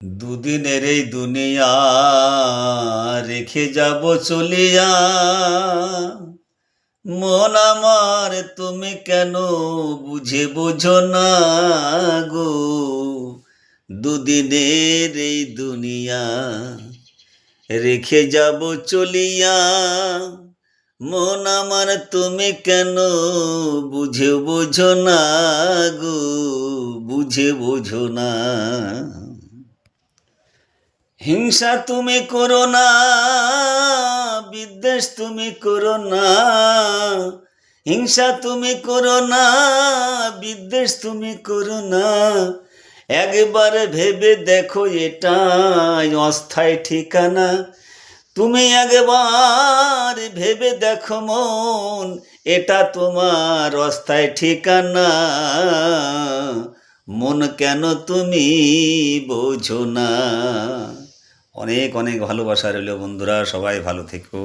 দুদিনের এই দুনিয়া রেখে যাব চলিয়া। মন আমার তুমি কেন বোঝো না গো। দুদিনের এই দুনিয়া রেখে যাব চলিয়া। মন আমার তুমি কেন বোঝো না গো, বোঝো না। হিংসা তুমি করো না, বিদ্বেষ তুমি করো না। হিংসা তুমি করো না, বিদ্বেষ তুমি করো না। একবার ভেবে দেখো এটাই অস্থায়ী ঠিকানা। তুমি একবার ভেবে দেখো মন, এটা তোমার অস্থায়ী ঠিকানা। মন কেন তুমি বোঝো না। অনেক অনেক ভালোবাসা রইল বন্ধুরা, সবাই ভালো থেকো।